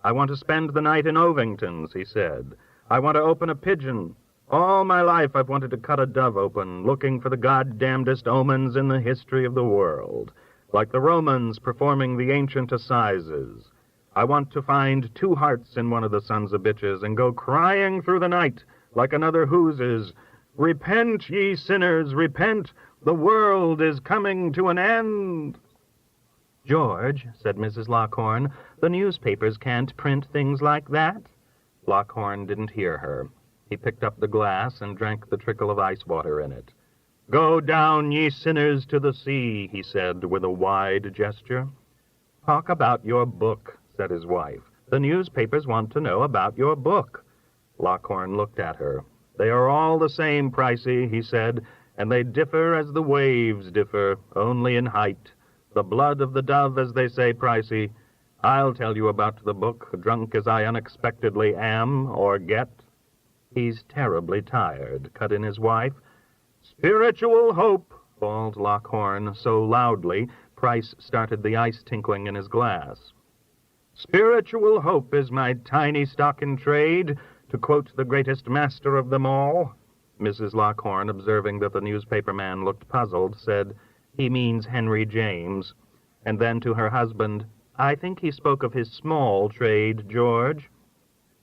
I want to spend the night in Ovington's, he said. I want to open a pigeon. All my life I've wanted to cut a dove open, looking for the goddamnedest omens in the history of the world, like the Romans performing the ancient assizes. I want to find 2 hearts in one of the sons of bitches and go crying through the night like another whooses, "Repent, ye sinners, repent! The world is coming to an end." "George," said Mrs. Lockhorn, "the newspapers can't print things like that." Lockhorn didn't hear her. He picked up the glass and drank the trickle of ice water in it. "Go down, ye sinners, to the sea," he said with a wide gesture. "Talk about your book," said his wife. "The newspapers want to know about your book." Lockhorn looked at her. "They are all the same, Pricey," he said, "and they differ as the waves differ, only in height. The blood of the dove, as they say, Pricey. I'll tell you about the book, drunk as I unexpectedly am, or get." "He's terribly tired," cut in his wife. "Spiritual hope," bawled Lockhorn so loudly Price started the ice tinkling in his glass. "Spiritual hope is my tiny stock in trade, to quote the greatest master of them all." Mrs. Lockhorn, observing that the newspaper man looked puzzled, said, "He means Henry James." And then to her husband, "I think he spoke of his small trade, George."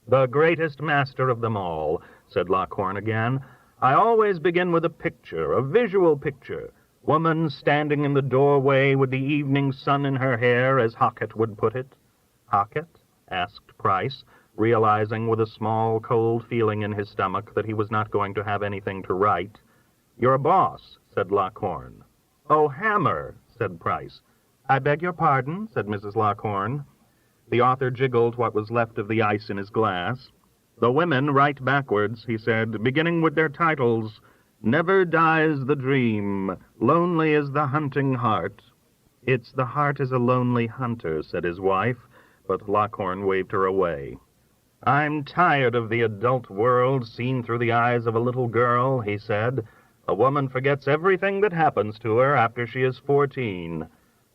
"The greatest master of them all," said Lockhorn again. "I always begin with a picture, a visual picture. Woman standing in the doorway with the evening sun in her hair, as Hockett would put it." "Hockett?" asked Price, realizing with a small, cold feeling in his stomach that he was not going to have anything to write. "Your boss," said Lockhorn. "Oh, Hammer," said Price. "I beg your pardon," said Mrs. Lockhorn. The author jiggled what was left of the ice in his glass. "The women write backwards," he said, "beginning with their titles. Never dies the dream, lonely is the hunting heart." "It's the heart is a lonely hunter," said his wife, but Lockhorn waved her away. "I'm tired of the adult world seen through the eyes of a little girl," he said. "A woman forgets everything that happens to her after she is 14.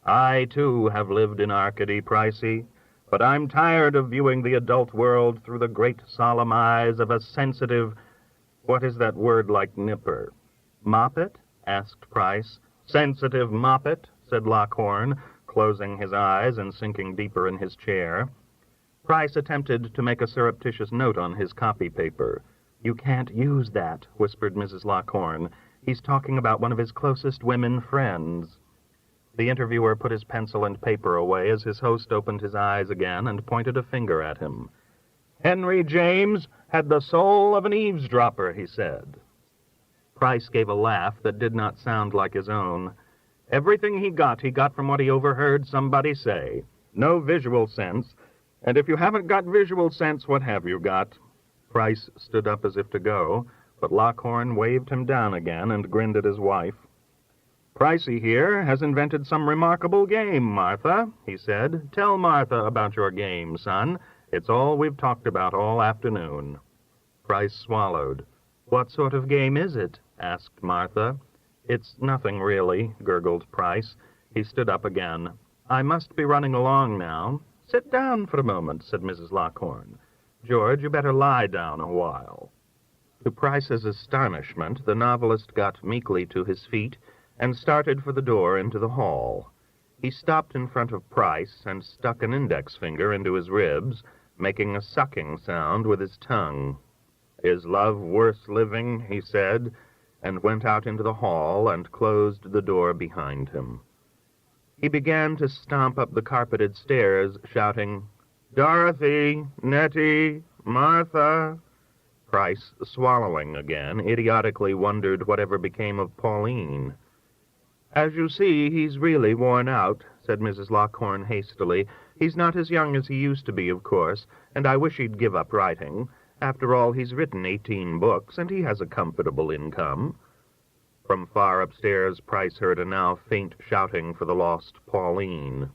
I, too, have lived in Arcady, Pricey, but I'm tired of viewing the adult world through the great solemn eyes of a sensitive... What is that word like nipper?" "Moppet?" asked Price. "Sensitive moppet," said Lockhorn, closing his eyes and sinking deeper in his chair. Price attempted to make a surreptitious note on his copy paper. "You can't use that," whispered Mrs. Lockhorn. "He's talking about one of his closest women friends." The interviewer put his pencil and paper away as his host opened his eyes again and pointed a finger at him. "Henry James had the soul of an eavesdropper," he said. Price gave a laugh that did not sound like his own. "Everything he got from what he overheard somebody say. No visual sense. And if you haven't got visual sense, what have you got?" Price stood up as if to go, but Lockhorn waved him down again and grinned at his wife. "Pricey here has invented some remarkable game, Martha," he said. "Tell Martha about your game, son. It's all we've talked about all afternoon." Price swallowed. "What sort of game is it?" asked Martha. "It's nothing, really," gurgled Price. He stood up again. "I must be running along now." "Sit down for a moment," said Mrs. Lockhorn. "George, you better lie down a while." To Price's astonishment, the novelist got meekly to his feet and started for the door into the hall. He stopped in front of Price and stuck an index finger into his ribs, making a sucking sound with his tongue. "Is love worth living?" he said, and went out into the hall and closed the door behind him. He began to stomp up the carpeted stairs, shouting, "Dorothy, Nettie, Martha." Price, swallowing again, idiotically wondered whatever became of Pauline. "As you see, he's really worn out," said Mrs. Lockhorn hastily. "He's not as young as he used to be, of course, and I wish he'd give up writing. After all, he's written 18 books, and he has a comfortable income." From far upstairs, Price heard a now faint shouting for the lost Pauline.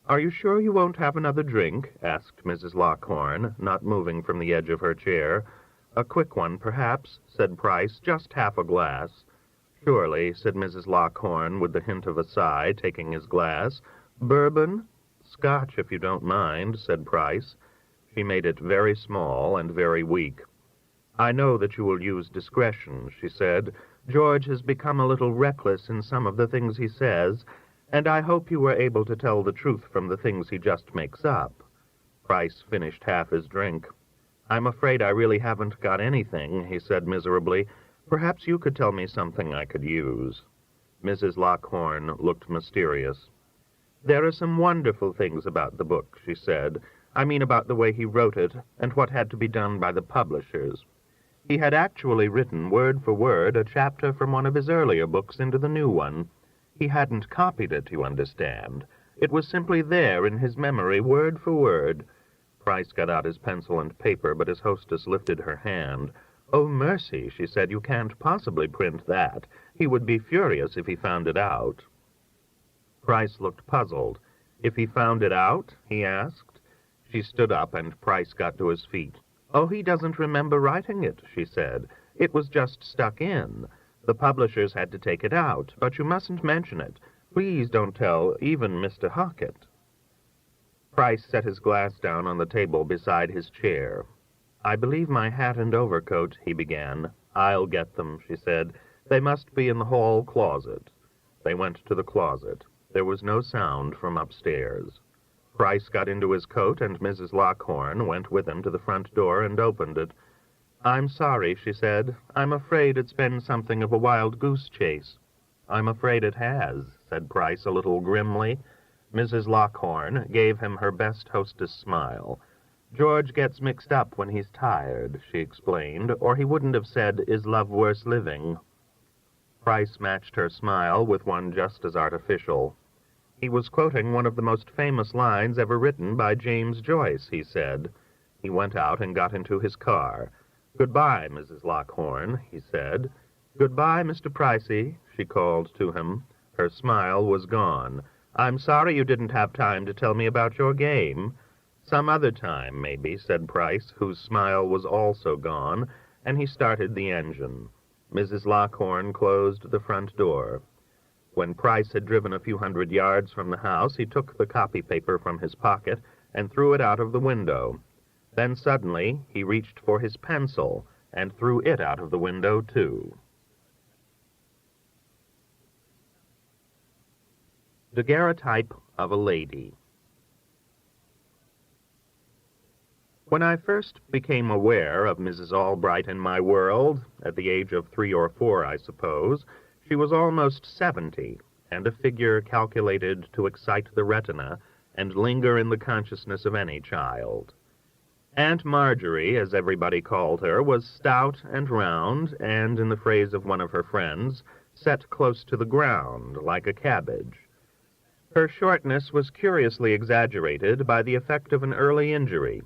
"Are you sure you won't have another drink?" asked Mrs. Lockhorn, not moving from the edge of her chair. "A quick one, perhaps," said Price, "just half a glass." "Surely," said Mrs. Lockhorn, with the hint of a sigh, taking his glass. "Bourbon?" "Scotch, if you don't mind," said Price. She made it very small and very weak. "I know that you will use discretion," she said. "George has become a little reckless in some of the things he says, and I hope you were able to tell the truth from the things he just makes up." Price finished half his drink. "I'm afraid I really haven't got anything," he said miserably. "Perhaps you could tell me something I could use." Mrs. Lockhorn looked mysterious. "There are some wonderful things about the book," she said. "I mean about the way he wrote it and what had to be done by the publishers. He had actually written, word for word, a chapter from one of his earlier books into the new one. He hadn't copied it, you understand. It was simply there in his memory, word for word." Price got out his pencil and paper, but his hostess lifted her hand. "Oh, mercy," she said, "you can't possibly print that. He would be furious if he found it out." Price looked puzzled. "If he found it out?" he asked. She stood up, and Price got to his feet. "Oh, he doesn't remember writing it," she said. "It was just stuck in. The publishers had to take it out, but you mustn't mention it. Please don't tell even Mr. Hockett." Price set his glass down on the table beside his chair. "I believe my hat and overcoat," he began. "I'll get them," she said. "They must be in the hall closet." They went to the closet. There was no sound from upstairs. Price got into his coat, and Mrs. Lockhorn went with him to the front door and opened it. "I'm sorry," she said. "I'm afraid it's been something of a wild-goose chase." "I'm afraid it has," said Price a little grimly. Mrs. Lockhorn gave him her best hostess smile. "George gets mixed up when he's tired," she explained, "or he wouldn't have said, 'Is love worth living?'" Price matched her smile with one just as artificial. "He was quoting one of the most famous lines ever written by James Joyce," he said. He went out and got into his car. "Goodbye, Mrs. Lockhorn," he said. "Goodbye, Mr. Pricey," she called to him. Her smile was gone. "I'm sorry you didn't have time to tell me about your game." "Some other time, maybe," said Price, whose smile was also gone, and he started the engine. Mrs. Lockhorn closed the front door. When Price had driven a few hundred yards from the house, he took the copy paper from his pocket and threw it out of the window. Then suddenly he reached for his pencil and threw it out of the window, too. Daguerrotype of a Lady. When I first became aware of Mrs. Albright in my world, at the age of 3 or 4, I suppose, she was almost 70, and a figure calculated to excite the retina and linger in the consciousness of any child. Aunt Marjorie, as everybody called her, was stout and round, and, in the phrase of one of her friends, set close to the ground, like a cabbage. Her shortness was curiously exaggerated by the effect of an early injury.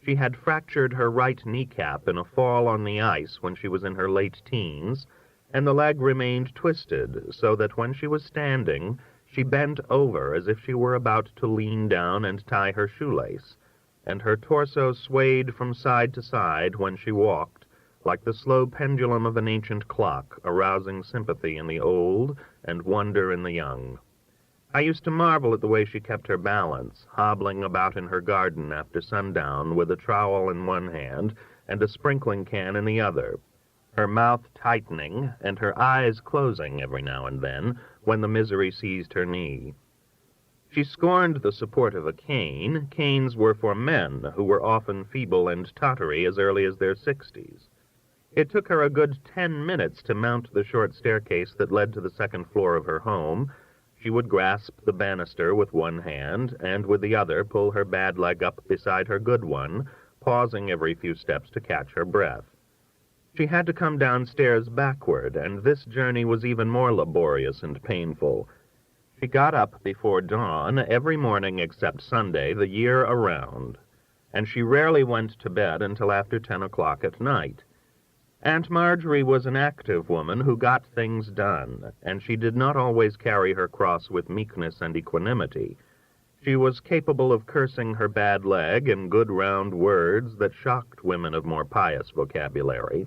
She had fractured her right kneecap in a fall on the ice when she was in her late teens, and the leg remained twisted, so that when she was standing, she bent over as if she were about to lean down and tie her shoelace, and her torso swayed from side to side when she walked, like the slow pendulum of an ancient clock, arousing sympathy in the old and wonder in the young. I used to marvel at the way she kept her balance, hobbling about in her garden after sundown with a trowel in one hand and a sprinkling can in the other, her mouth tightening and her eyes closing every now and then when the misery seized her knee. She scorned the support of a cane. Canes were for men, who were often feeble and tottery as early as their 60s. It took her a good 10 minutes to mount the short staircase that led to the second floor of her home. She would grasp the banister with one hand, and with the other pull her bad leg up beside her good one, pausing every few steps to catch her breath. She had to come downstairs backward, and this journey was even more laborious and painful. She got up before dawn every morning except Sunday, the year around, and she rarely went to bed until after 10 o'clock at night. Aunt Marjorie was an active woman who got things done, and she did not always carry her cross with meekness and equanimity. She was capable of cursing her bad leg in good round words that shocked women of more pious vocabulary.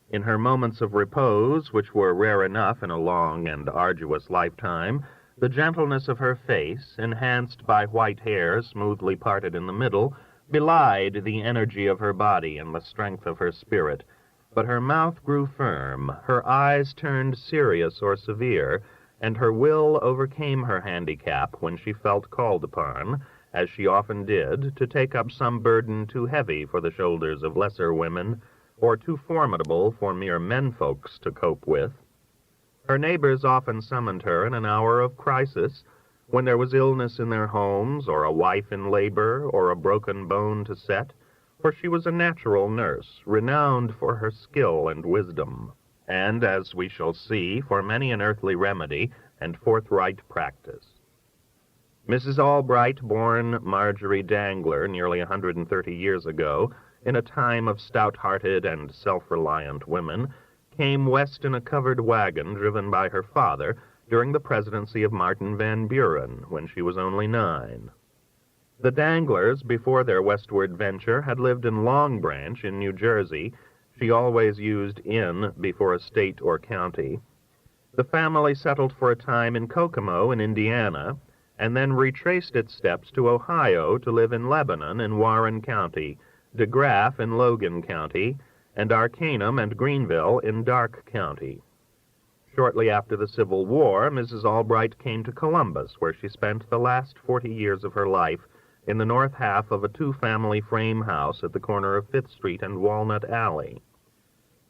In her moments of repose, which were rare enough in a long and arduous lifetime, The gentleness of her face, enhanced by white hair smoothly parted in the middle, belied the energy of her body and the strength of her spirit, but her mouth grew firm, her eyes turned serious or severe, and her will overcame her handicap when she felt called upon, as she often did, to take up some burden too heavy for the shoulders of lesser women, or too formidable for mere menfolks to cope with. Her neighbors often summoned her in an hour of crisis, when there was illness in their homes, or a wife in labor, or a broken bone to set, for she was a natural nurse, renowned for her skill and wisdom, and, as we shall see, for many an earthly remedy and forthright practice. Mrs. Albright, born Marjorie Dangler nearly 130 years ago, in a time of stout-hearted and self-reliant women, came west in a covered wagon driven by her father during the presidency of Martin Van Buren, when she was only 9. The Danglers, before their westward venture, had lived in Long Branch in New Jersey. She always used "in" before a state or county. The family settled for a time in Kokomo in Indiana, and then retraced its steps to Ohio to live in Lebanon in Warren County, DeGraff in Logan County, and Arcanum and Greenville in Darke County. Shortly after the Civil War, Mrs. Albright came to Columbus, where she spent the last 40 years of her life in the north half of a 2-family frame house at the corner of 5th Street and Walnut Alley.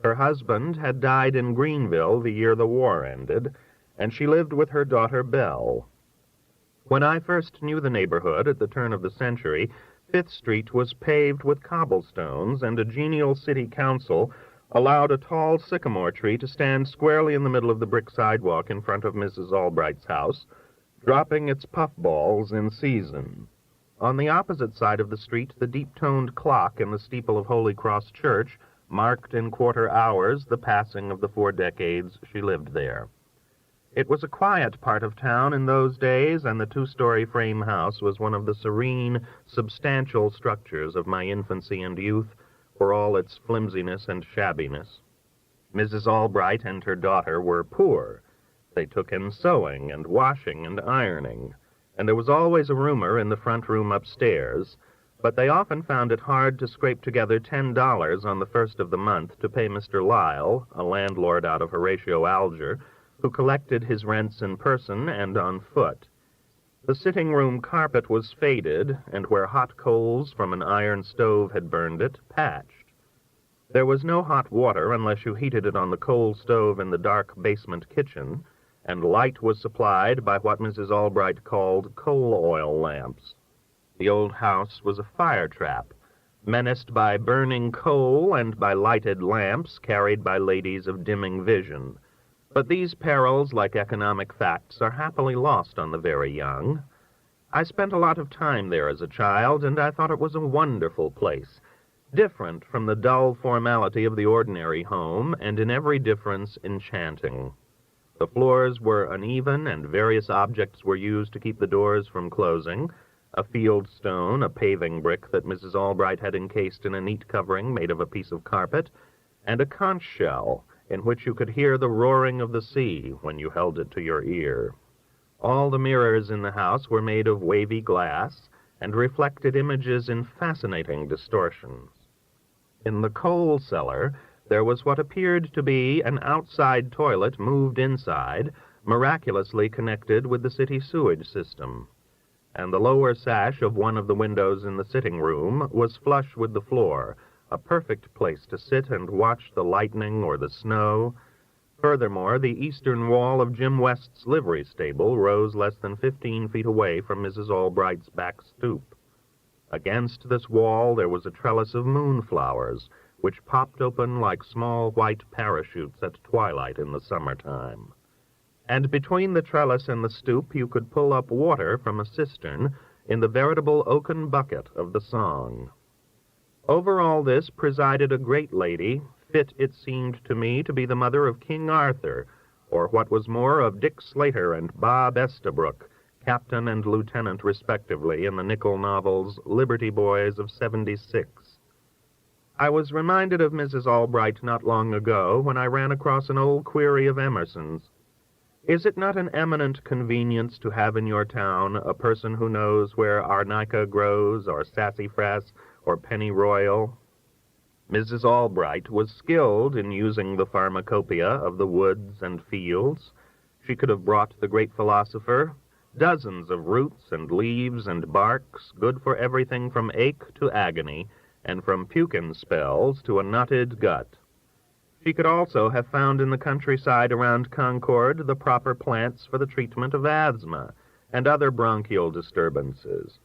Her husband had died in Greenville the year the war ended, and she lived with her daughter Belle. When I first knew the neighborhood at the turn of the century, 5th Street was paved with cobblestones, and a genial city council allowed a tall sycamore tree to stand squarely in the middle of the brick sidewalk in front of Mrs. Albright's house, dropping its puffballs in season. On the opposite side of the street, the deep-toned clock in the steeple of Holy Cross Church marked in quarter hours the passing of the 4 decades she lived there. It was a quiet part of town in those days, and the 2-story frame house was one of the serene, substantial structures of my infancy and youth, for all its flimsiness and shabbiness. Mrs. Albright and her daughter were poor. They took in sewing and washing and ironing, and there was always a roomer in the front room upstairs, but they often found it hard to scrape together $10 on the first of the month to pay Mr. Lyle, a landlord out of Horatio Alger, who collected his rents in person and on foot. The sitting-room carpet was faded, and where hot coals from an iron stove had burned it, patched. There was no hot water unless you heated it on the coal stove in the dark basement kitchen, and light was supplied by what Mrs. Albright called coal oil lamps. The old house was a fire trap, menaced by burning coal and by lighted lamps carried by ladies of dimming vision. But these perils, like economic facts, are happily lost on the very young. I spent a lot of time there as a child, and I thought it was a wonderful place, different from the dull formality of the ordinary home, and in every difference enchanting. The floors were uneven, and various objects were used to keep the doors from closing: a field stone, a paving brick that Mrs. Albright had encased in a neat covering made of a piece of carpet, and a conch shell, in which you could hear the roaring of the sea when you held it to your ear. All the mirrors in the house were made of wavy glass, and reflected images in fascinating distortions. In the coal cellar, there was what appeared to be an outside toilet moved inside, miraculously connected with the city sewage system, and the lower sash of one of the windows in the sitting room was flush with the floor, a perfect place to sit and watch the lightning or the snow. Furthermore, the eastern wall of Jim West's livery stable rose less than 15 feet away from Mrs. Albright's back stoop. Against this wall there was a trellis of moonflowers, which popped open like small white parachutes at twilight in the summertime. And between the trellis and the stoop you could pull up water from a cistern in the veritable oaken bucket of the song. Over all this presided a great lady, fit, it seemed to me, to be the mother of King Arthur, or what was more, of Dick Slater and Bob Estabrook, captain and lieutenant respectively, in the Nicholl novels Liberty Boys of '76. I was reminded of Mrs. Albright not long ago when I ran across an old query of Emerson's. Is it not an eminent convenience to have in your town a person who knows where arnica grows, or sassafras, or pennyroyal? Mrs. Albright was skilled in using the pharmacopoeia of the woods and fields. She could have brought the great philosopher dozens of roots and leaves and barks, good for everything from ache to agony, and from pukin spells to a knotted gut. She could also have found in the countryside around Concord the proper plants for the treatment of asthma and other bronchial disturbances.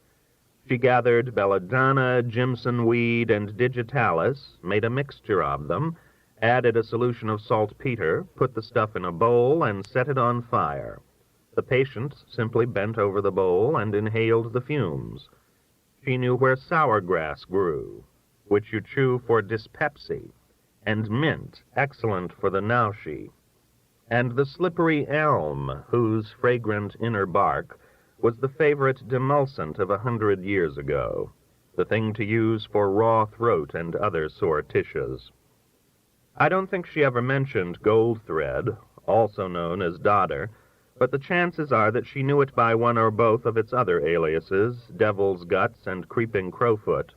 She gathered belladonna, Jimson weed, and digitalis, made a mixture of them, added a solution of saltpeter, put the stuff in a bowl, and set it on fire. The patient simply bent over the bowl and inhaled the fumes. She knew where sour grass grew, which you chew for dyspepsy, and mint, excellent for the nausea, and the slippery elm, whose fragrant inner bark was the favorite demulcent of 100 years ago, the thing to use for raw throat and other sore tissues. I don't think she ever mentioned gold thread, also known as dodder, but the chances are that she knew it by one or both of its other aliases, devil's guts and creeping crowfoot.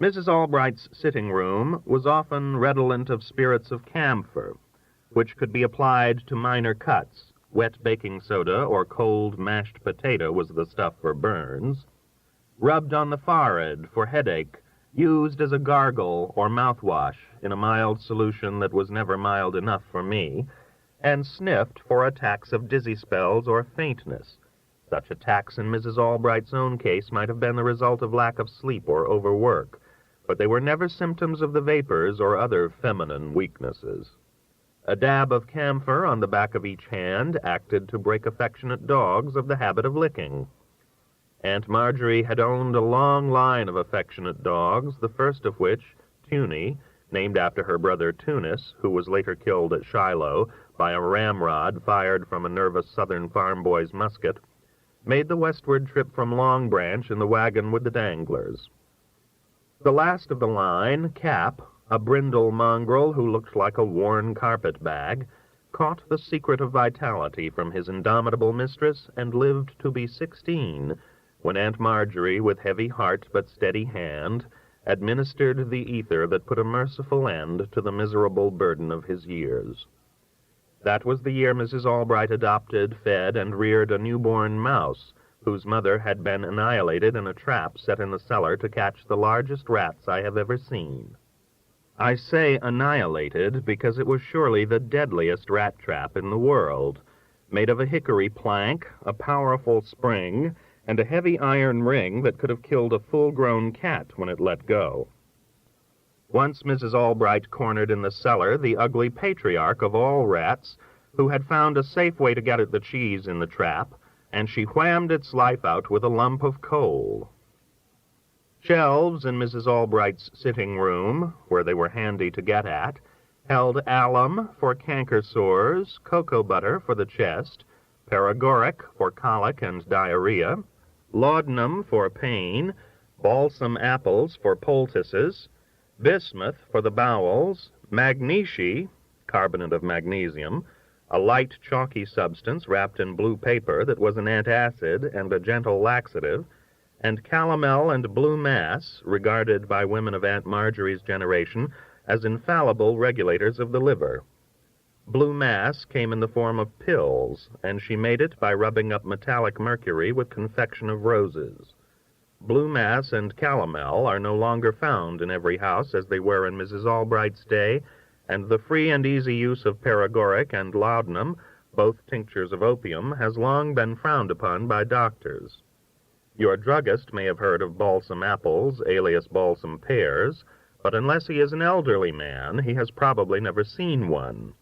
Mrs. Albright's sitting room was often redolent of spirits of camphor, which could be applied to minor cuts. Wet baking soda or cold mashed potato was the stuff for burns. Rubbed on the forehead for headache, used as a gargle or mouthwash in a mild solution that was never mild enough for me, and sniffed for attacks of dizzy spells or faintness. Such attacks in Mrs. Albright's own case might have been the result of lack of sleep or overwork, but they were never symptoms of the vapors or other feminine weaknesses. A dab of camphor on the back of each hand acted to break affectionate dogs of the habit of licking. Aunt Marjorie had owned a long line of affectionate dogs, the first of which, Tuny, named after her brother Tunis, who was later killed at Shiloh by a ramrod fired from a nervous southern farm boy's musket, made the westward trip from Long Branch in the wagon with the danglers. The last of the line, Cap, a brindle mongrel who looked like a worn carpet-bag, caught the secret of vitality from his indomitable mistress and lived to be 16, when Aunt Marjorie, with heavy heart but steady hand, administered the ether that put a merciful end to the miserable burden of his years. That was the year Mrs. Albright adopted, fed, and reared a newborn mouse, whose mother had been annihilated in a trap set in the cellar to catch the largest rats I have ever seen. I say annihilated because it was surely the deadliest rat trap in the world, made of a hickory plank, a powerful spring, and a heavy iron ring that could have killed a full-grown cat when it let go. Once Mrs. Albright cornered in the cellar the ugly patriarch of all rats, who had found a safe way to get at the cheese in the trap, and she whammed its life out with a lump of coal. Shelves in Mrs. Albright's sitting room, where they were handy to get at, held alum for canker sores, cocoa butter for the chest, paregoric for colic and diarrhea, laudanum for pain, balsam apples for poultices, bismuth for the bowels, magnesia, carbonate of magnesium, a light chalky substance wrapped in blue paper that was an antacid and a gentle laxative, and calomel and blue mass, regarded by women of Aunt Marjorie's generation as infallible regulators of the liver. Blue mass came in the form of pills, and she made it by rubbing up metallic mercury with confection of roses. Blue mass and calomel are no longer found in every house as they were in Mrs. Albright's day, and the free and easy use of paregoric and laudanum, both tinctures of opium, has long been frowned upon by doctors. Your druggist may have heard of balsam apples, alias balsam pears, but unless he is an elderly man, he has probably never seen one.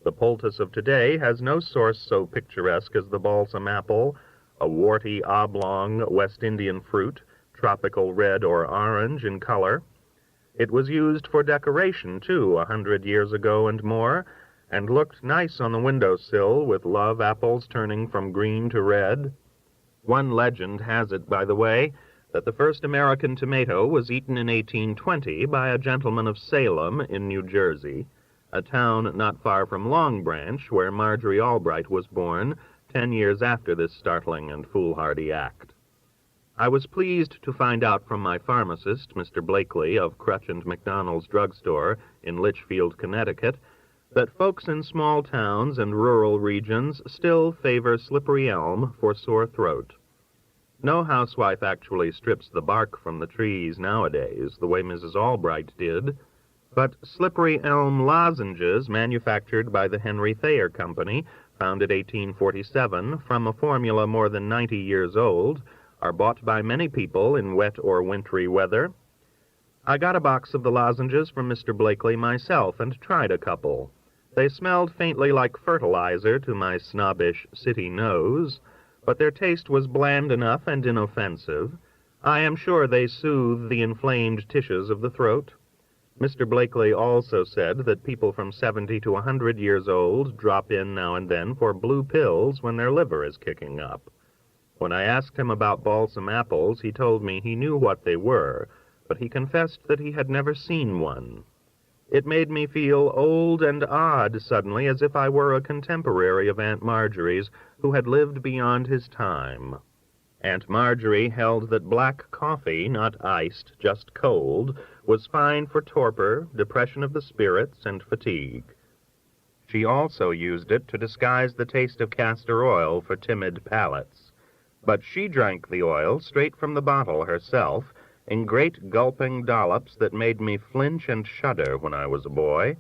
The poultice of today has no source so picturesque as the balsam apple, a warty, oblong West Indian fruit, tropical red or orange in color. It was used for decoration, too, 100 years ago and more, and looked nice on the windowsill with love apples turning from green to red. One legend has it, by the way, that the first American tomato was eaten in 1820 by a gentleman of Salem in New Jersey, a town not far from Long Branch, where Marjorie Albright was born 10 years after this startling and foolhardy act. I was pleased to find out from my pharmacist, Mr. Blakely of Crutch and McDonald's drugstore in Litchfield, Connecticut, that folks in small towns and rural regions still favor slippery elm for sore throat. No housewife actually strips the bark from the trees nowadays, the way Mrs. Albright did, but slippery elm lozenges manufactured by the Henry Thayer Company, founded 1847, from a formula more than 90 years old, are bought by many people in wet or wintry weather. I got a box of the lozenges from Mr. Blakely myself and tried a couple. They smelled faintly like fertilizer to my snobbish city nose, but their taste was bland enough and inoffensive. I am sure they soothe the inflamed tissues of the throat. Mr. Blakely also said that people from 70 to 100 years old drop in now and then for blue pills when their liver is kicking up. When I asked him about balsam apples, he told me he knew what they were, but he confessed that he had never seen one. It made me feel old and odd suddenly, as if I were a contemporary of Aunt Marjorie's who had lived beyond his time. Aunt Marjorie held that black coffee, not iced, just cold, was fine for torpor, depression of the spirits, and fatigue. She also used it to disguise the taste of castor oil for timid palates. But she drank the oil straight from the bottle herself, in great gulping dollops that made me flinch and shudder when I was a boy,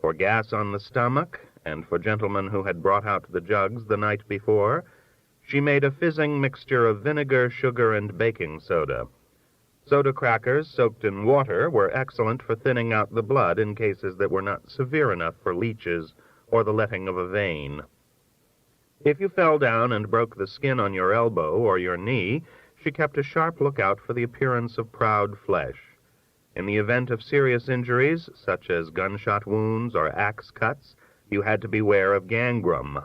for gas on the stomach, and for gentlemen who had brought out the jugs the night before. She made a fizzing mixture of vinegar, sugar, and baking soda. Soda crackers soaked in water were excellent for thinning out the blood in cases that were not severe enough for leeches or the letting of a vein. If you fell down and broke the skin on your elbow or your knee, she kept a sharp lookout for the appearance of proud flesh. In the event of serious injuries, such as gunshot wounds or axe cuts, you had to beware of gangrene.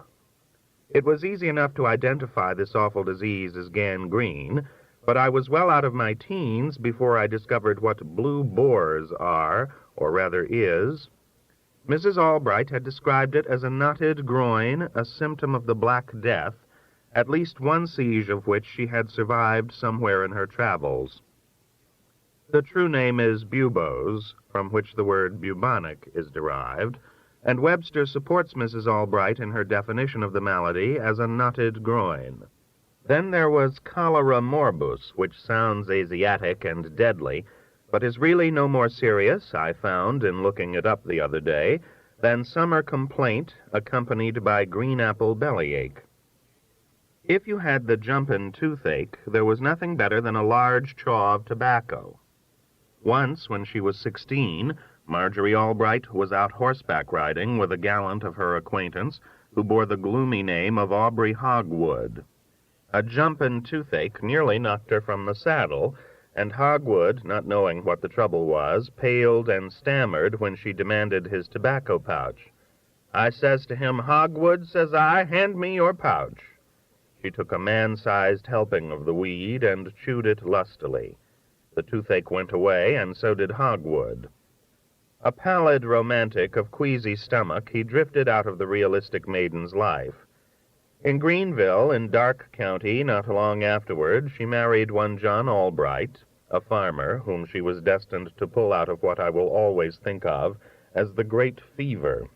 It was easy enough to identify this awful disease as gangrene, but I was well out of my teens before I discovered what blue boars are, or rather is. Mrs. Albright had described it as a knotted groin, a symptom of the Black Death, at least one siege of which she had survived somewhere in her travels. The true name is buboes, from which the word bubonic is derived, and Webster supports Mrs. Albright in her definition of the malady as a knotted groin. Then there was cholera morbus, which sounds Asiatic and deadly, but is really no more serious, I found in looking it up the other day, than summer complaint accompanied by green apple bellyache. If you had the jumpin' toothache, there was nothing better than a large chaw of tobacco. Once, when she was 16, Marjorie Albright was out horseback riding with a gallant of her acquaintance who bore the gloomy name of Aubrey Hogwood. A jumpin' toothache nearly knocked her from the saddle, and Hogwood, not knowing what the trouble was, paled and stammered when she demanded his tobacco pouch. I says to him, "Hogwood," says I, "hand me your pouch." She took a man-sized helping of the weed and chewed it lustily. The toothache went away, and so did Hogwood. A pallid romantic of queasy stomach, he drifted out of the realistic maiden's life. In Greenville, in Dark County, not long afterward, she married one John Albright, a farmer whom she was destined to pull out of what I will always think of as the Great Fever.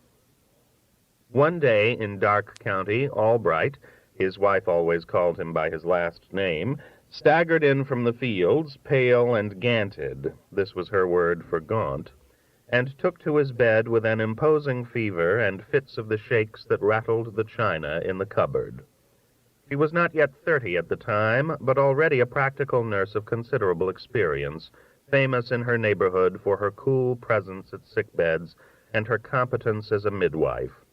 One day in Dark County, Albright, his wife always called him by his last name, staggered in from the fields, pale and ganted, this was her word for gaunt, and took to his bed with an imposing fever and fits of the shakes that rattled the china in the cupboard. She was not yet 30 at the time, but already a practical nurse of considerable experience, famous in her neighborhood for her cool presence at sickbeds and her competence as a midwife.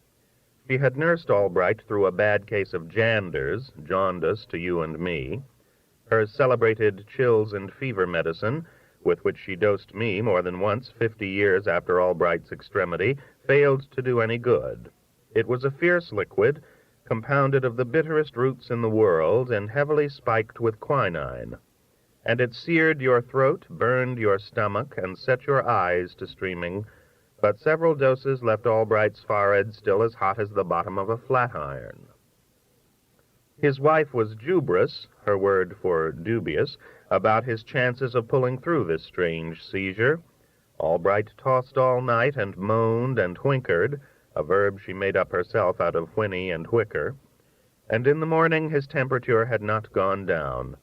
She had nursed Albright through a bad case of janders, jaundice to you and me. Her celebrated chills and fever medicine, with which she dosed me more than once 50 years after Albright's extremity, failed to do any good. It was a fierce liquid, compounded of the bitterest roots in the world and heavily spiked with quinine, and it seared your throat, burned your stomach, and set your eyes to streaming but several doses left Albright's forehead still as hot as the bottom of a flat iron. His wife was jubrous, her word for dubious, about his chances of pulling through this strange seizure. Albright tossed all night and moaned and whinkered, a verb she made up herself out of whinny and whicker, and in the morning his temperature had not gone down.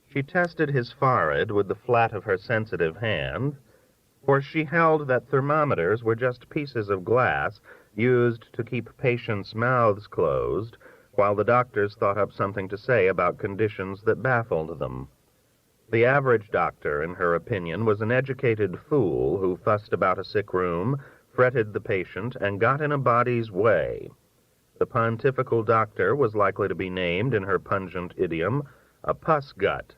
She tested his forehead with the flat of her sensitive hand, for she held that thermometers were just pieces of glass used to keep patients' mouths closed, while the doctors thought up something to say about conditions that baffled them. The average doctor, in her opinion, was an educated fool who fussed about a sick room, fretted the patient, and got in a body's way. The pontifical doctor was likely to be named, in her pungent idiom, a puss-gut,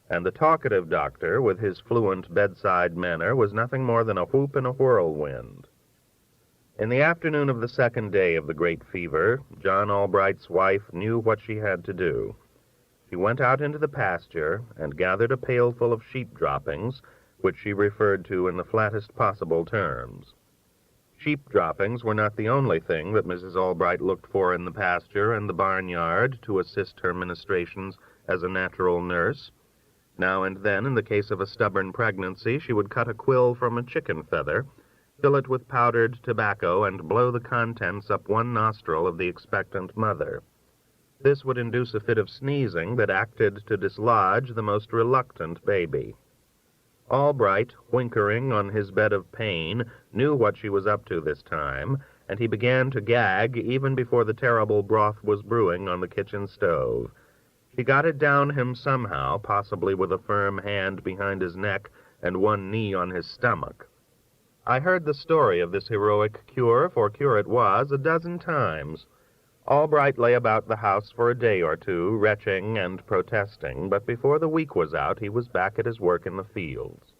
and the talkative doctor, with his fluent bedside manner, was nothing more than a whoop in a whirlwind. In the afternoon of the second day of the great fever, John Albright's wife knew what she had to do. She went out into the pasture and gathered a pailful of sheep droppings, which she referred to in the flattest possible terms. Sheep droppings were not the only thing that Mrs. Albright looked for in the pasture and the barnyard to assist her ministrations as a natural nurse. Now and then, in the case of a stubborn pregnancy, she would cut a quill from a chicken feather, fill it with powdered tobacco, and blow the contents up one nostril of the expectant mother. This would induce a fit of sneezing that acted to dislodge the most reluctant baby. Albright, whinkering on his bed of pain, knew what she was up to this time, and he began to gag even before the terrible broth was brewing on the kitchen stove. He got it down him somehow, possibly with a firm hand behind his neck and one knee on his stomach. I heard the story of this heroic cure, for cure it was, 12 times. Albright lay about the house for a day or two, retching and protesting, but before the week was out, he was back at his work in the fields.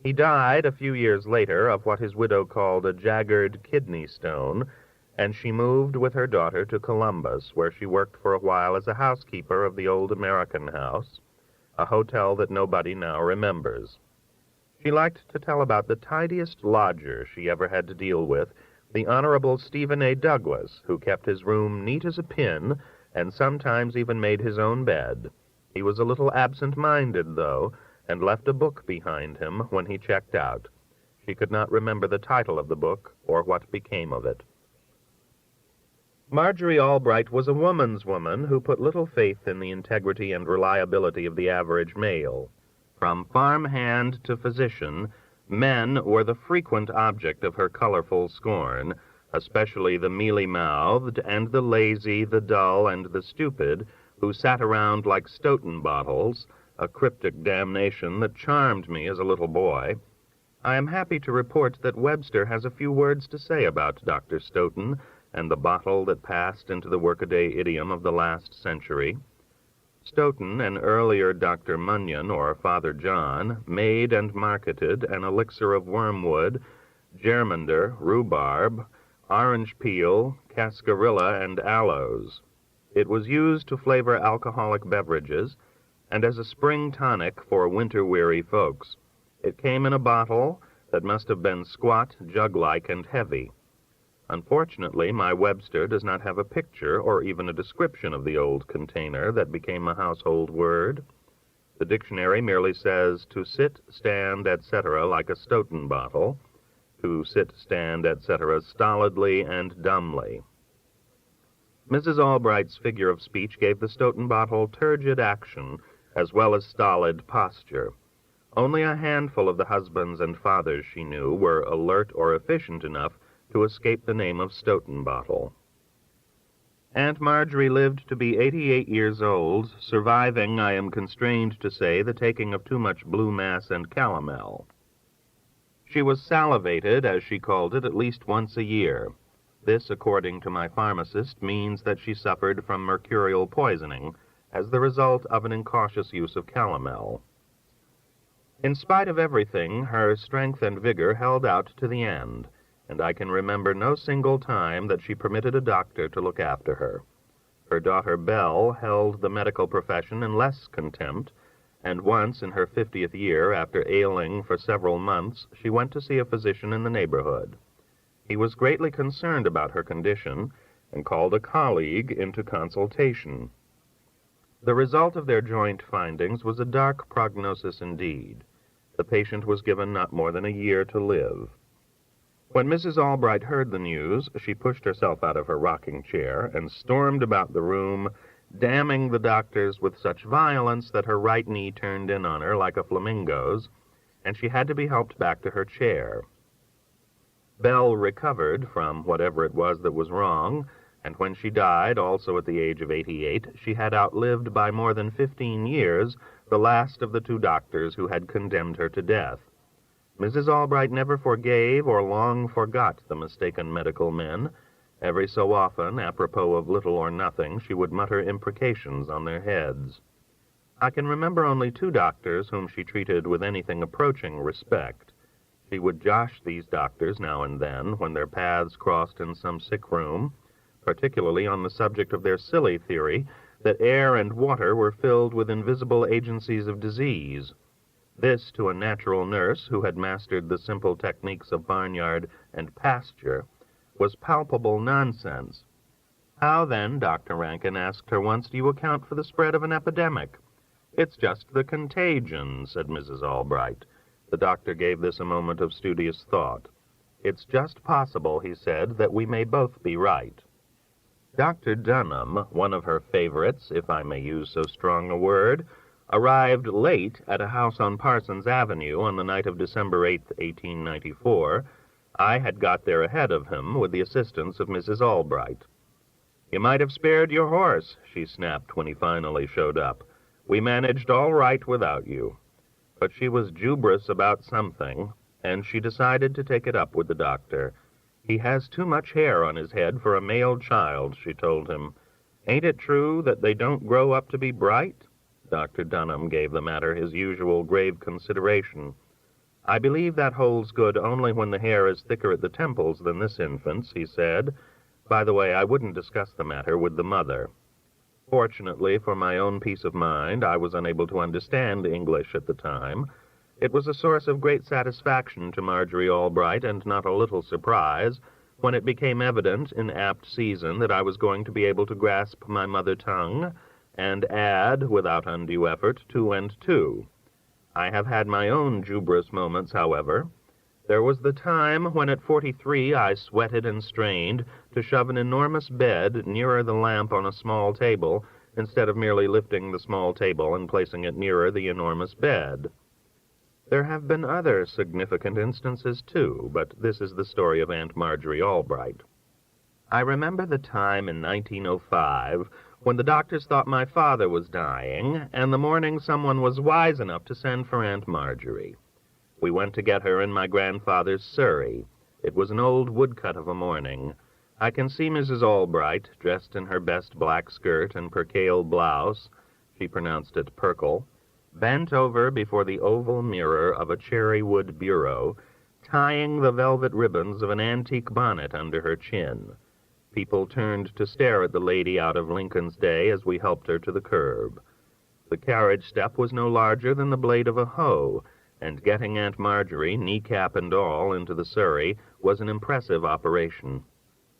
He died a few years later of what his widow called a jaggered kidney stone, and she moved with her daughter to Columbus, where she worked for a while as a housekeeper of the old American house, a hotel that nobody now remembers. She liked to tell about the tidiest lodger she ever had to deal with, the Honorable Stephen A. Douglas, who kept his room neat as a pin and sometimes even made his own bed. He was a little absent-minded, though, and left a book behind him when he checked out. She could not remember the title of the book or what became of it. Marjorie Albright was a woman's woman who put little faith in the integrity and reliability of the average male. From farmhand to physician, men were the frequent object of her colorful scorn, especially the mealy-mouthed and the lazy, the dull, and the stupid, who sat around like Stoughton bottles, a cryptic damnation that charmed me as a little boy. I am happy to report that Webster has a few words to say about Dr. Stoughton and the bottle that passed into the workaday idiom of the last century. Stoughton, an earlier Dr. Munyon or Father John, made and marketed an elixir of wormwood, germander, rhubarb, orange peel, cascarilla, and aloes. It was used to flavor alcoholic beverages and as a spring tonic for winter-weary folks. It came in a bottle that must have been squat, jug-like, and heavy. Unfortunately, my Webster does not have a picture or even a description of the old container that became a household word. The dictionary merely says to sit, stand, etc. like a Stoughton bottle, to sit, stand, etc. stolidly and dumbly. Mrs. Albright's figure of speech gave the Stoughton bottle turgid action as well as stolid posture. Only a handful of the husbands and fathers she knew were alert or efficient enough to escape the name of Stoughton bottle. Aunt Marjorie lived to be 88 years old, surviving, I am constrained to say, the taking of too much blue mass and calomel. She was salivated, as she called it, at least once a year. This, according to my pharmacist, means that she suffered from mercurial poisoning as the result of an incautious use of calomel. In spite of everything, her strength and vigor held out to the end, and I can remember no single time that she permitted a doctor to look after her. Her daughter Belle held the medical profession in less contempt, and once in her 50th year, after ailing for several months, she went to see a physician in the neighborhood. He was greatly concerned about her condition and called a colleague into consultation. The result of their joint findings was a dark prognosis indeed. The patient was given not more than a year to live. When Mrs. Albright heard the news, she pushed herself out of her rocking chair and stormed about the room, damning the doctors with such violence that her right knee turned in on her like a flamingo's, and she had to be helped back to her chair. Belle recovered from whatever it was that was wrong, and when she died, also at the age of 88, she had outlived by more than 15 years the last of the two doctors who had condemned her to death. Mrs. Albright never forgave or long forgot the mistaken medical men. Every so often, apropos of little or nothing, she would mutter imprecations on their heads. I can remember only two doctors whom she treated with anything approaching respect. She would josh these doctors now and then when their paths crossed in some sick room, particularly on the subject of their silly theory that air and water were filled with invisible agencies of disease. This, to a natural nurse who had mastered the simple techniques of barnyard and pasture, was palpable nonsense. How, then, Dr. Rankin asked her once, do you account for the spread of an epidemic? It's just the contagion, said Mrs. Albright. The doctor gave this a moment of studious thought. It's just possible, he said, that we may both be right. Dr. Dunham, one of her favorites, if I may use so strong a word, arrived late at a house on Parsons Avenue on the night of December 8, 1894. I had got there ahead of him with the assistance of Mrs. Albright. You might have spared your horse, she snapped when he finally showed up. We managed all right without you. But she was jubrous about something, and she decided to take it up with the doctor. He has too much hair on his head for a male child, she told him. Ain't it true that they don't grow up to be bright? Dr. Dunham gave the matter his usual grave consideration. I believe that holds good only when the hair is thicker at the temples than this infant's, he said. By the way, I wouldn't discuss the matter with the mother. Fortunately, for my own peace of mind, I was unable to understand English at the time. It was a source of great satisfaction to Marjorie Albright, and not a little surprise, when it became evident in apt season that I was going to be able to grasp my mother tongue and add, without undue effort, 2 and 2. I have had my own jubrous moments, however. There was the time when at 43 I sweated and strained to shove an enormous bed nearer the lamp on a small table, instead of merely lifting the small table and placing it nearer the enormous bed. There have been other significant instances, too, but this is the story of Aunt Marjorie Albright. I remember the time in 1905 when the doctors thought my father was dying, and the morning someone was wise enough to send for Aunt Marjorie. We went to get her in my grandfather's surrey. It was an old woodcut of a morning. I can see Mrs. Albright, dressed in her best black skirt and percale blouse, she pronounced it perkle, bent over before the oval mirror of a cherry-wood bureau, tying the velvet ribbons of an antique bonnet under her chin. People turned to stare at the lady out of Lincoln's Day as we helped her to the curb. The carriage step was no larger than the blade of a hoe, and getting Aunt Marjorie, kneecap and all, into the surrey was an impressive operation.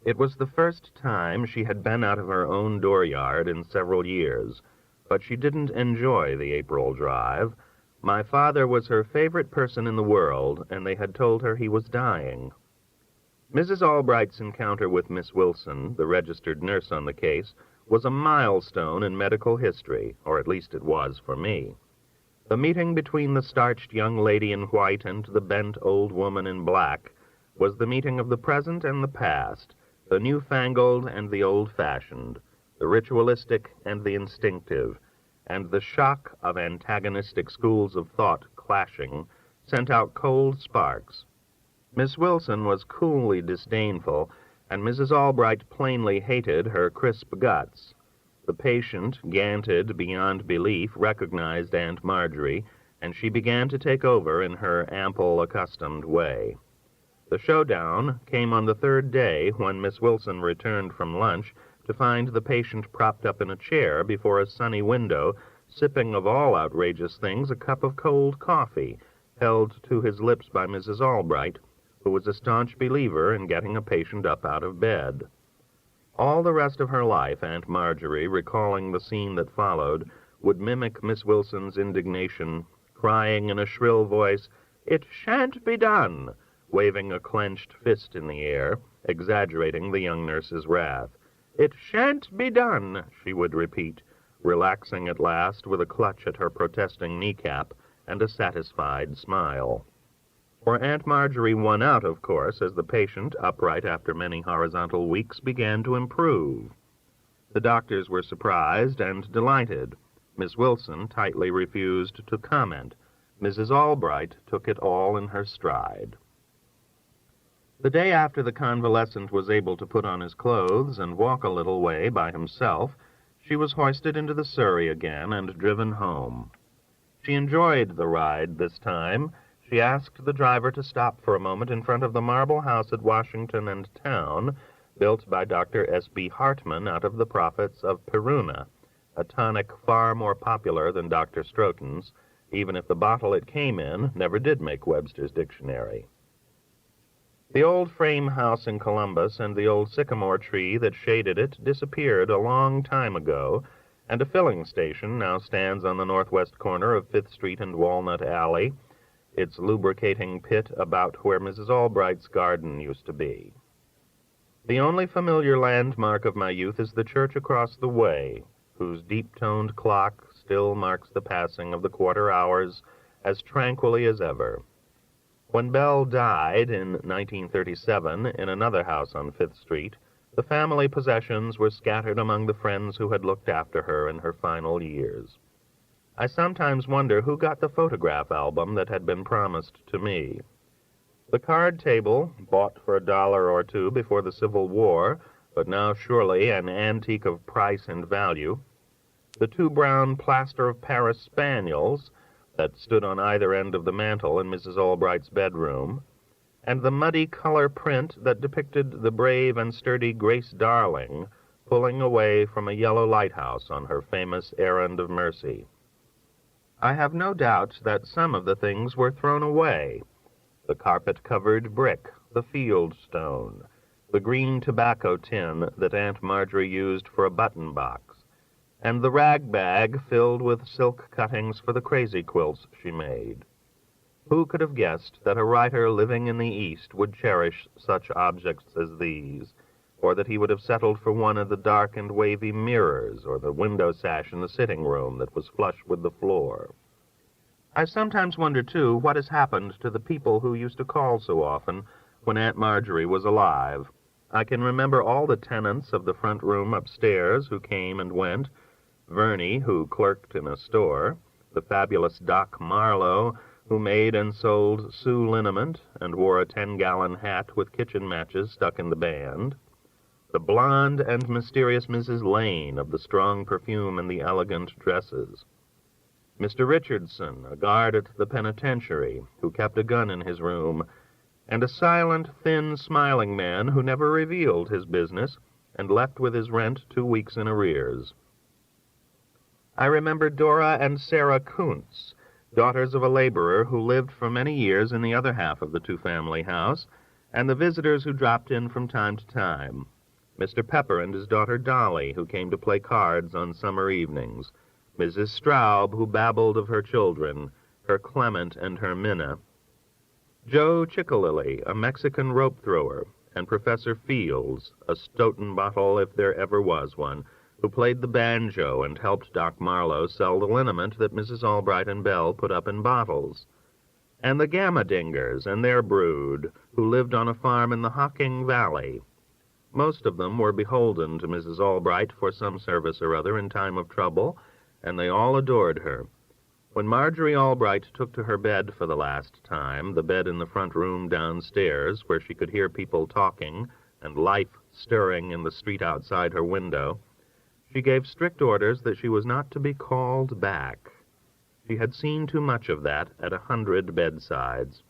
It was the first time she had been out of her own dooryard in several years, but she didn't enjoy the April drive. My father was her favorite person in the world, and they had told her he was dying. Mrs. Albright's encounter with Miss Wilson, the registered nurse on the case, was a milestone in medical history, or at least it was for me. The meeting between the starched young lady in white and the bent old woman in black was the meeting of the present and the past, the newfangled and the old-fashioned, the ritualistic and the instinctive, and the shock of antagonistic schools of thought clashing sent out cold sparks. Miss Wilson was coolly disdainful, and Mrs. Albright plainly hated her crisp guts. The patient, ganted beyond belief, recognized Aunt Marjorie, and she began to take over in her ample, accustomed way. The showdown came on the third day when Miss Wilson returned from lunch to find the patient propped up in a chair before a sunny window, sipping of all outrageous things a cup of cold coffee, held to his lips by Mrs. Albright, who was a staunch believer in getting a patient up out of bed. All the rest of her life, Aunt Marjorie, recalling the scene that followed, would mimic Miss Wilson's indignation, crying in a shrill voice, "It shan't be done," waving a clenched fist in the air, exaggerating the young nurse's wrath. "It shan't be done," she would repeat, relaxing at last with a clutch at her protesting kneecap and a satisfied smile. For Aunt Marjorie won out, of course, as the patient, upright after many horizontal weeks, began to improve. The doctors were surprised and delighted. Miss Wilson tightly refused to comment. Mrs. Albright took it all in her stride. The day after the convalescent was able to put on his clothes and walk a little way by himself, she was hoisted into the surrey again and driven home. She enjoyed the ride this time. She asked the driver to stop for a moment in front of the marble house at Washington and Town, built by Dr. S.B. Hartman out of the profits of Peruna, a tonic far more popular than Dr. Stroton's, even if the bottle it came in never did make Webster's dictionary. The old frame house in Columbus and the old sycamore tree that shaded it disappeared a long time ago, and a filling station now stands on the northwest corner of 5th Street and Walnut Alley, its lubricating pit about where Mrs. Albright's garden used to be. The only familiar landmark of my youth is the church across the way, whose deep-toned clock still marks the passing of the quarter hours as tranquilly as ever. When Belle died in 1937 in another house on 5th Street, the family possessions were scattered among the friends who had looked after her in her final years. I sometimes wonder who got the photograph album that had been promised to me. The card table, bought for $1 or $2 before the Civil War, but now surely an antique of price and value, the 2 brown plaster of Paris spaniels that stood on either end of the mantel in Mrs. Albright's bedroom, and the muddy color print that depicted the brave and sturdy Grace Darling pulling away from a yellow lighthouse on her famous errand of mercy. I have no doubt that some of the things were thrown away. The carpet-covered brick, the field stone, the green tobacco tin that Aunt Marjorie used for a button box, and the rag bag filled with silk cuttings for the crazy quilts she made. Who could have guessed that a writer living in the East would cherish such objects as these, or that he would have settled for one of the dark and wavy mirrors, or the window sash in the sitting room that was flush with the floor? I sometimes wonder, too, what has happened to the people who used to call so often when Aunt Marjorie was alive. I can remember all the tenants of the front room upstairs who came and went, Verney, who clerked in a store, the fabulous Doc Marlowe, who made and sold Sioux liniment and wore a 10-gallon hat with kitchen matches stuck in the band, the blonde and mysterious Mrs. Lane of the strong perfume and the elegant dresses, Mr. Richardson, a guard at the penitentiary, who kept a gun in his room, and a silent, thin, smiling man who never revealed his business and left with his rent 2 weeks in arrears. I remember Dora and Sarah Kuntz, daughters of a laborer who lived for many years in the other half of the 2-family house, and the visitors who dropped in from time to time. Mr. Pepper and his daughter Dolly, who came to play cards on summer evenings, Mrs. Straub, who babbled of her children, her Clement and her Minna, Joe Chickalilly, a Mexican rope-thrower, and Professor Fields, a Stoughton bottle if there ever was one, who played the banjo and helped Doc Marlowe sell the liniment that Mrs. Albright and Belle put up in bottles, and the Gamadingers and their brood, who lived on a farm in the Hocking Valley. Most of them were beholden to Mrs. Albright for some service or other in time of trouble, and they all adored her. When Marjorie Albright took to her bed for the last time, the bed in the front room downstairs, where she could hear people talking and life stirring in the street outside her window, she gave strict orders that she was not to be called back. She had seen too much of that at 100 bedsides,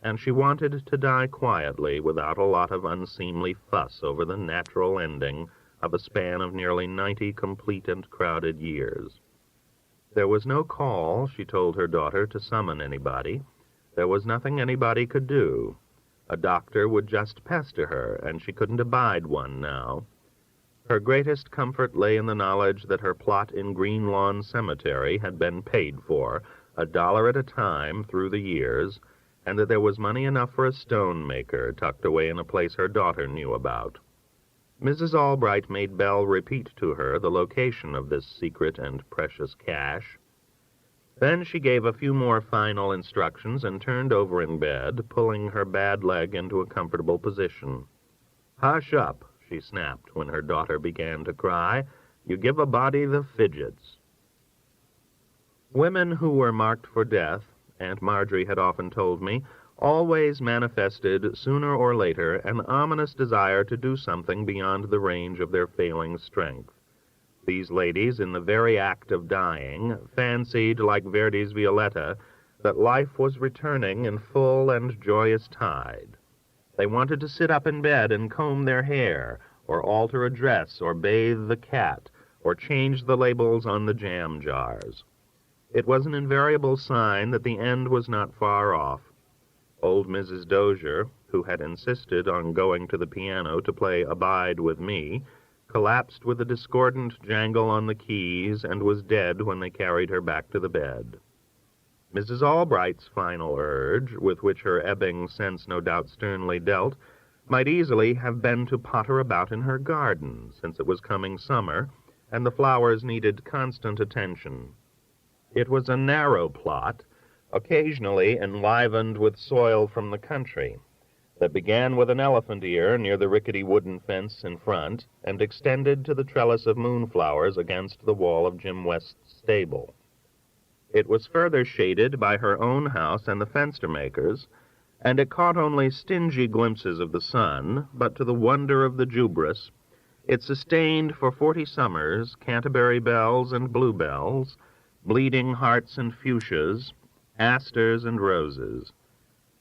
and she wanted to die quietly without a lot of unseemly fuss over the natural ending of a span of nearly 90 complete and crowded years. There was no call, she told her daughter, to summon anybody. There was nothing anybody could do. A doctor would just pester her, and she couldn't abide one now. Her greatest comfort lay in the knowledge that her plot in Green Lawn Cemetery had been paid for, $1 at a time through the years, and that there was money enough for a stone-maker tucked away in a place her daughter knew about. Mrs. Albright made Belle repeat to her the location of this secret and precious cache. Then she gave a few more final instructions and turned over in bed, pulling her bad leg into a comfortable position. "Hush up," she snapped when her daughter began to cry. "You give a body the fidgets." Women who were marked for death, Aunt Marjorie had often told me, always manifested, sooner or later, an ominous desire to do something beyond the range of their failing strength. These ladies, in the very act of dying, fancied, like Verdi's Violetta, that life was returning in full and joyous tide. They wanted to sit up in bed and comb their hair, or alter a dress, or bathe the cat, or change the labels on the jam jars. It was an invariable sign that the end was not far off. Old Mrs. Dozier, who had insisted on going to the piano to play Abide with Me, collapsed with a discordant jangle on the keys and was dead when they carried her back to the bed. Mrs. Albright's final urge, with which her ebbing sense no doubt sternly dealt, might easily have been to potter about in her garden, since it was coming summer, and the flowers needed constant attention. It was a narrow plot, occasionally enlivened with soil from the country, that began with an elephant ear near the rickety wooden fence in front, and extended to the trellis of moonflowers against the wall of Jim West's stable. It was further shaded by her own house and the fenster-maker's, and it caught only stingy glimpses of the sun, but to the wonder of the Jubrus, it sustained for 40 summers Canterbury bells and bluebells, bleeding hearts and fuchsias, asters and roses.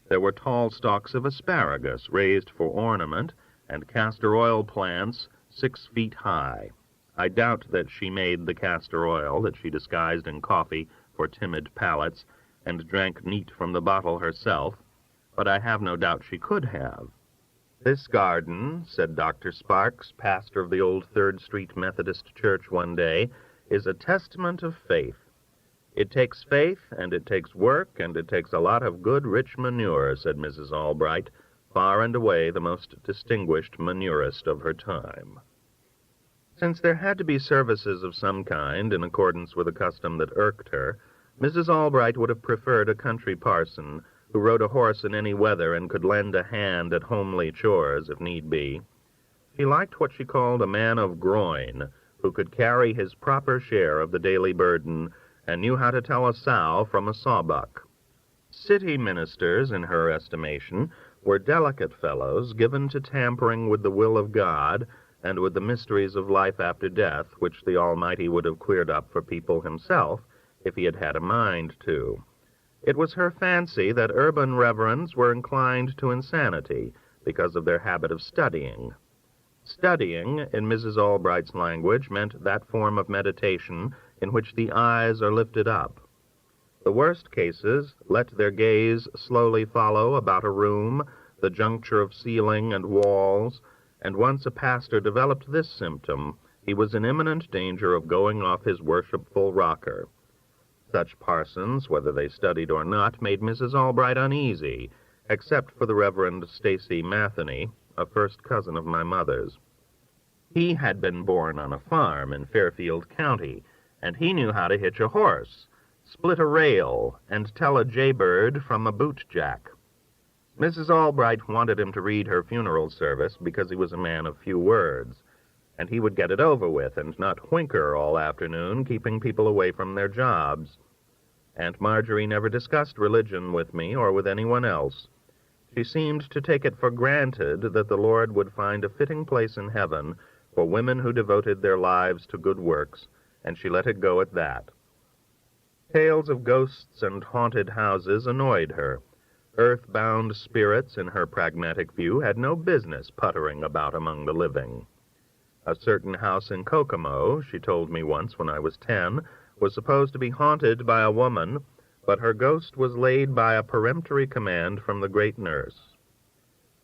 There were tall stalks of asparagus raised for ornament, and castor oil plants 6 feet high. I doubt that she made the castor oil that she disguised in coffee for timid palates, and drank neat from the bottle herself, but I have no doubt she could have. "This garden," said Dr. Sparks, pastor of the old 3rd Street Methodist Church one day, "is a testament of faith. It takes faith, and it takes work, and it takes a lot of good, rich manure," said Mrs. Albright, far and away the most distinguished manurist of her time. Since there had to be services of some kind, in accordance with a custom that irked her, Mrs. Albright would have preferred a country parson who rode a horse in any weather and could lend a hand at homely chores, if need be. She liked what she called a man of groin, who could carry his proper share of the daily burden, and knew how to tell a sow from a sawbuck. City ministers, in her estimation, were delicate fellows given to tampering with the will of God and with the mysteries of life after death, which the Almighty would have cleared up for people himself if he had had a mind to. It was her fancy that urban reverends were inclined to insanity because of their habit of studying. Studying, in Mrs. Albright's language, meant that form of meditation in which the eyes are lifted up. The worst cases let their gaze slowly follow about a room, the juncture of ceiling and walls, and once a pastor developed this symptom, he was in imminent danger of going off his worshipful rocker. Such parsons, whether they studied or not, made Mrs. Albright uneasy, except for the Reverend Stacy Matheny, a first cousin of my mother's. He had been born on a farm in Fairfield County, and he knew how to hitch a horse, split a rail, and tell a jaybird from a bootjack. Mrs. Albright wanted him to read her funeral service because he was a man of few words, and he would get it over with and not whimper all afternoon, keeping people away from their jobs. Aunt Marjorie never discussed religion with me or with anyone else. She seemed to take it for granted that the Lord would find a fitting place in heaven for women who devoted their lives to good works, and she let it go at that. Tales of ghosts and haunted houses annoyed her. Earth-bound spirits, in her pragmatic view, had no business puttering about among the living. A certain house in Kokomo, she told me once when I was 10, was supposed to be haunted by a woman, but her ghost was laid by a peremptory command from the great nurse.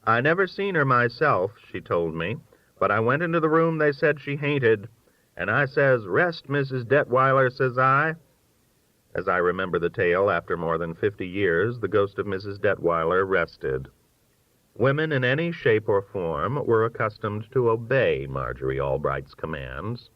I never seen her myself, she told me, but I went into the room they said she hainted, and I says, "Rest, Mrs. Detweiler," says I. As I remember the tale, after more than 50 years, the ghost of Mrs. Detweiler rested. Women in any shape or form were accustomed to obey Marjorie Albright's commands.